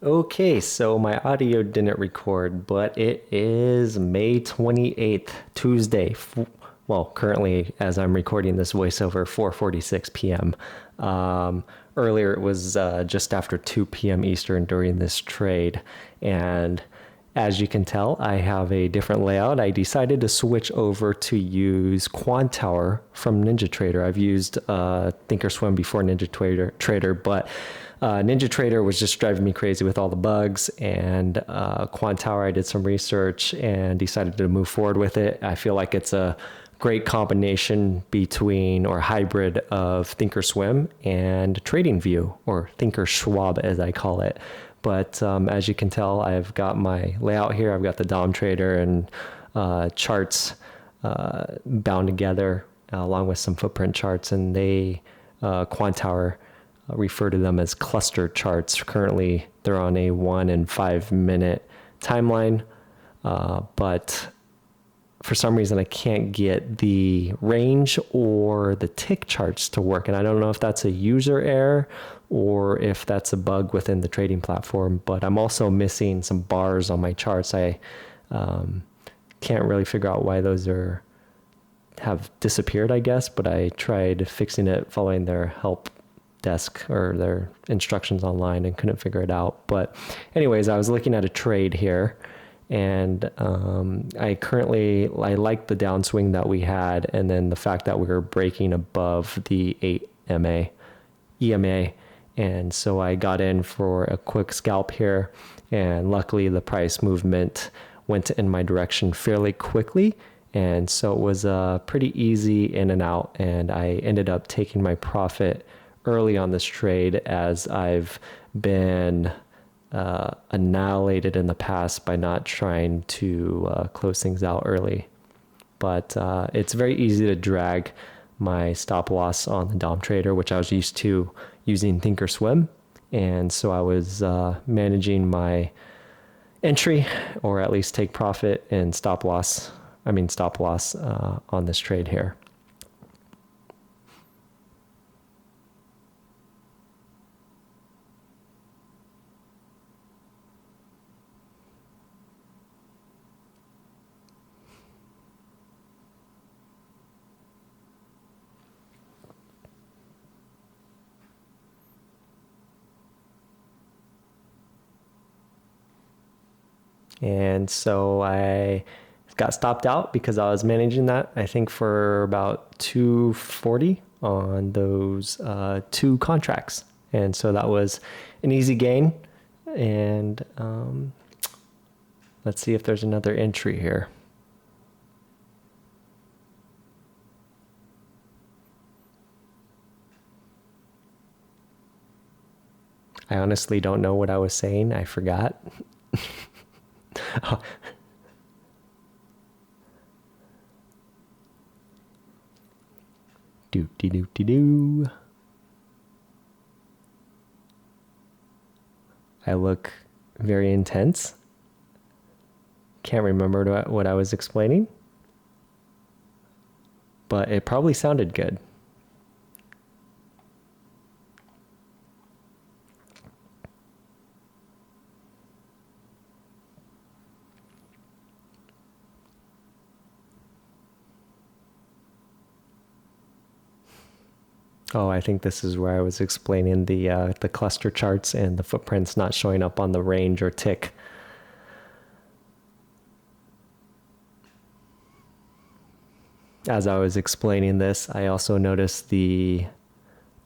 Okay, so my audio didn't record, but it is May 28th, Tuesday. Well, currently, as I'm recording this voiceover, 4:46 p.m. Earlier, it was just after 2 p.m. Eastern during this trade. And as you can tell, I have a different layout. I decided to switch over to use Quantower from NinjaTrader. I've used ThinkorSwim before NinjaTrader, but NinjaTrader was just driving me crazy with all the bugs, and Quantower, I did some research and decided to move forward with it. I feel like it's a great combination between or hybrid of ThinkorSwim and TradingView, or ThinkorSchwab as I call it. But as you can tell, I've got my layout here. I've got the DOM trader and charts bound together along with some footprint charts, and they Quantower refer to them as cluster charts. Currently, they're on a 1 and 5 minute timeline, but for some reason, I can't get the range or the tick charts to work. And I don't know if that's a user error or if that's a bug within the trading platform, but I'm also missing some bars on my charts. I can't really figure out why those have disappeared, I guess, but I tried fixing it following their help desk or their instructions online and couldn't figure it out. But anyways, I was looking at a trade here, and I like the downswing that we had, and then the fact that we were breaking above the 8 EMA, and so I got in for a quick scalp here, and luckily the price movement went in my direction fairly quickly, and so it was pretty easy in and out, and I ended up taking my profit early on this trade, as I've been annihilated in the past by not trying to close things out early. But it's very easy to drag my stop loss on the DOM trader, which I was used to using ThinkorSwim. And so I was managing my entry, or at least take profit and stop loss on this trade here. And so I got stopped out because I was managing that, I think, for about 240 on those two contracts. And so that was an easy gain. And let's see if there's another entry here. I honestly don't know what I was saying. I forgot. Oh. Doo-dee-doo-dee-doo. I look very intense. Can't remember what I was explaining, but it probably sounded good. Oh, I think this is where I was explaining the cluster charts and the footprints not showing up on the range or tick. As I was explaining this, I also noticed the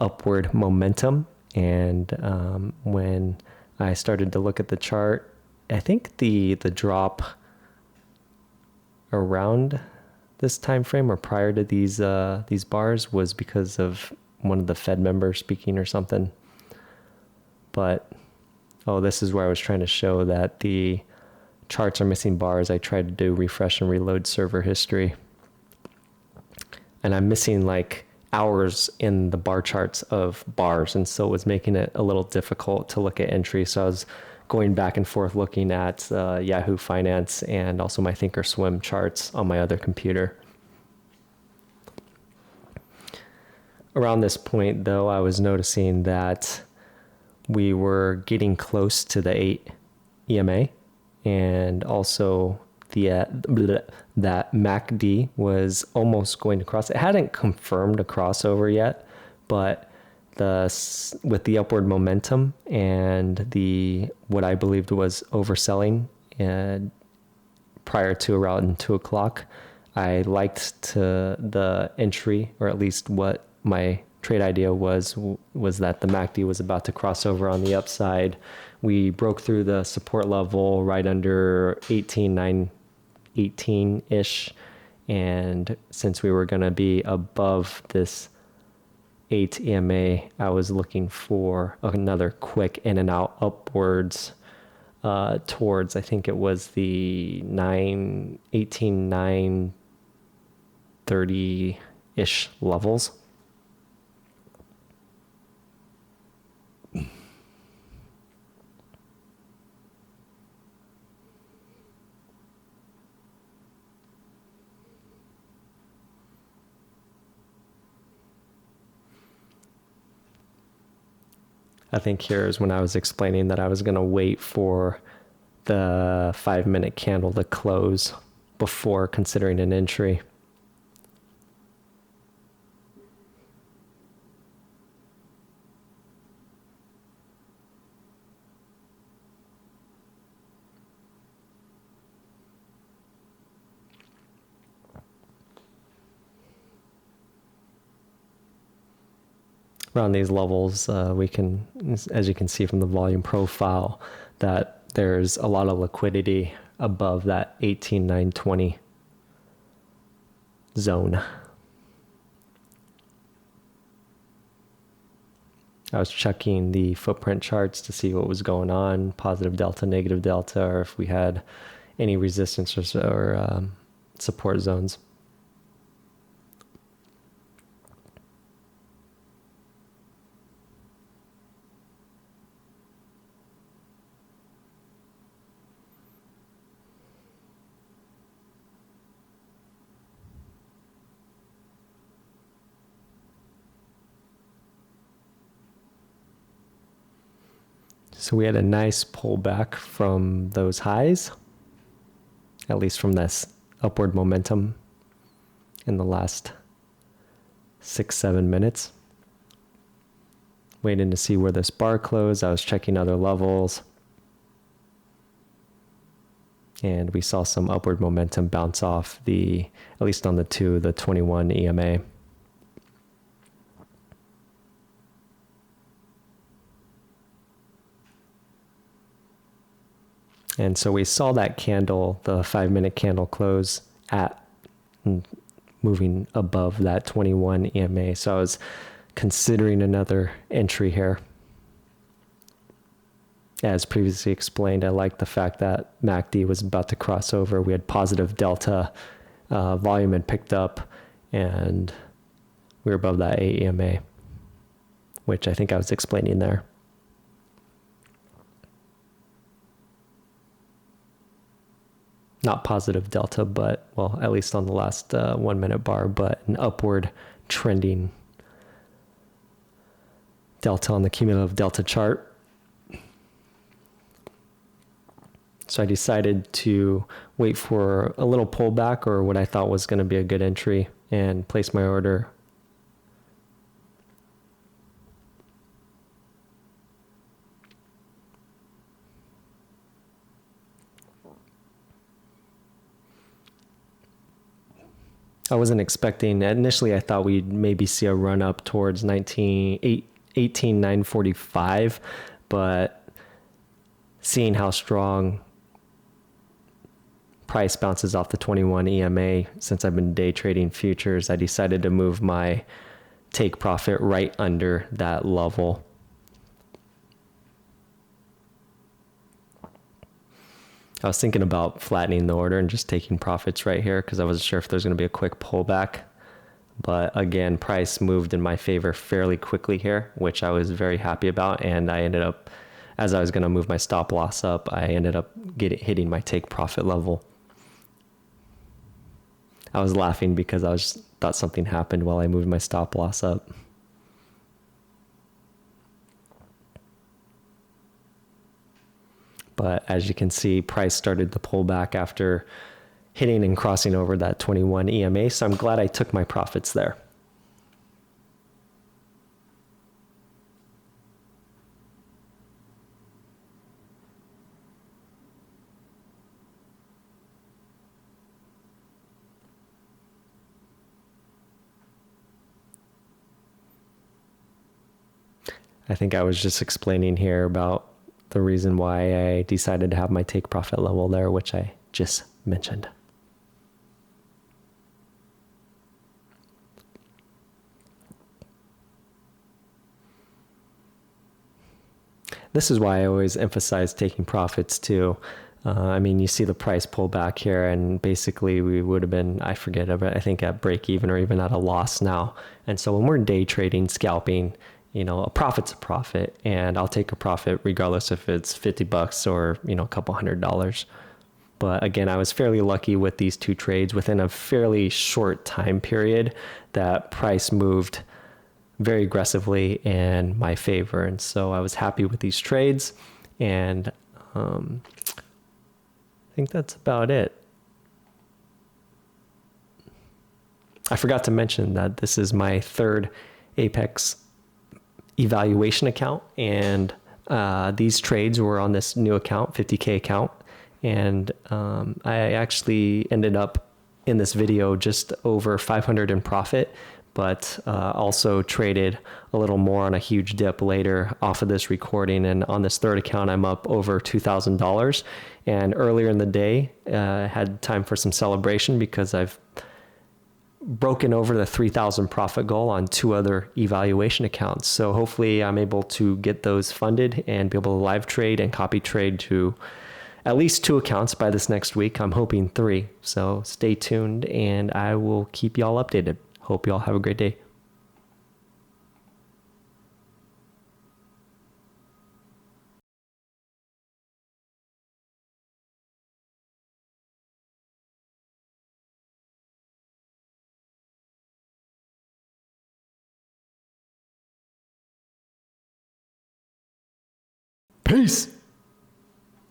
upward momentum, and when I started to look at the chart, I think the drop around this time frame or prior to these bars was because of one of the Fed members speaking or something. But this is where I was trying to show that the charts are missing bars. I tried to do refresh and reload server history, and I'm missing like hours in the bar charts of bars, and so it was making it a little difficult to look at entry. So I was going back and forth looking at Yahoo Finance and also my ThinkorSwim charts on my other computer. Around this point, though, I was noticing that we were getting close to the 8 EMA, and also that MACD was almost going to cross. It hadn't confirmed a crossover yet, but with the upward momentum and what I believed was overselling prior to around 2 o'clock, I liked the entry, or at least what my trade idea was that the MACD was about to cross over on the upside. We broke through the support level right under 18-ish. And since we were going to be above this 8 EMA, I was looking for another quick in and out upwards towards, I think it was the 930-ish levels. I think here's when I was explaining that I was going to wait for the 5-minute candle to close before considering an entry. Around these levels, we can, as you can see from the volume profile, that there's a lot of liquidity above that 18,920 zone. I was checking the footprint charts to see what was going on, positive delta, negative delta, or if we had any resistance or support zones. So we had a nice pullback from those highs, at least from this upward momentum in the last 6-7 minutes. Waiting to see where this bar closed. I was checking other levels, and we saw some upward momentum bounce off at least on the 21 EMA. And so we saw that candle, the 5-minute candle close at moving above that 21 EMA. So I was considering another entry here. As previously explained, I liked the fact that MACD was about to cross over. We had positive delta, volume had picked up, and we were above that 8 EMA, which I think I was explaining there. Not positive delta, but, well, at least on the last 1 minute bar, but an upward trending delta on the cumulative delta chart. So I decided to wait for a little pullback, or what I thought was going to be a good entry, and place my order. I wasn't expecting, initially I thought we'd maybe see a run up towards 18,945, but seeing how strong price bounces off the 21 EMA, since I've been day trading futures, I decided to move my take profit right under that level. I was thinking about flattening the order and just taking profits right here because I wasn't sure if there's going to be a quick pullback. But again, price moved in my favor fairly quickly here, which I was very happy about. And I ended up, as I was going to move my stop loss up, I ended up hitting my take profit level. I was laughing because I thought something happened while I moved my stop loss up. But as you can see, price started to pull back after hitting and crossing over that 21 EMA. So I'm glad I took my profits there. I think I was just explaining here about the reason why I decided to have my take profit level there, which I just mentioned. This is why I always emphasize taking profits too. I mean, you see the price pull back here, and basically we would have been, I forget, I think at break even or even at a loss now. And so when we're day trading, scalping, you know, a profit's a profit, and I'll take a profit regardless if it's $50 or, you know, a couple $100. But again, I was fairly lucky with these two trades within a fairly short time period that price moved very aggressively in my favor. And so I was happy with these trades, and I think that's about it. I forgot to mention that this is my third Apex evaluation account, and these trades were on this new account, 50K account. And I actually ended up in this video just over 500 in profit, but also traded a little more on a huge dip later off of this recording. And on this third account, I'm up over $2,000. And earlier in the day, I had time for some celebration because I've broken over the 3,000 profit goal on two other evaluation accounts. So hopefully I'm able to get those funded and be able to live trade and copy trade to at least two accounts by this next week. I'm hoping three. So stay tuned, and I will keep y'all updated. Hope y'all have a great day. Peace.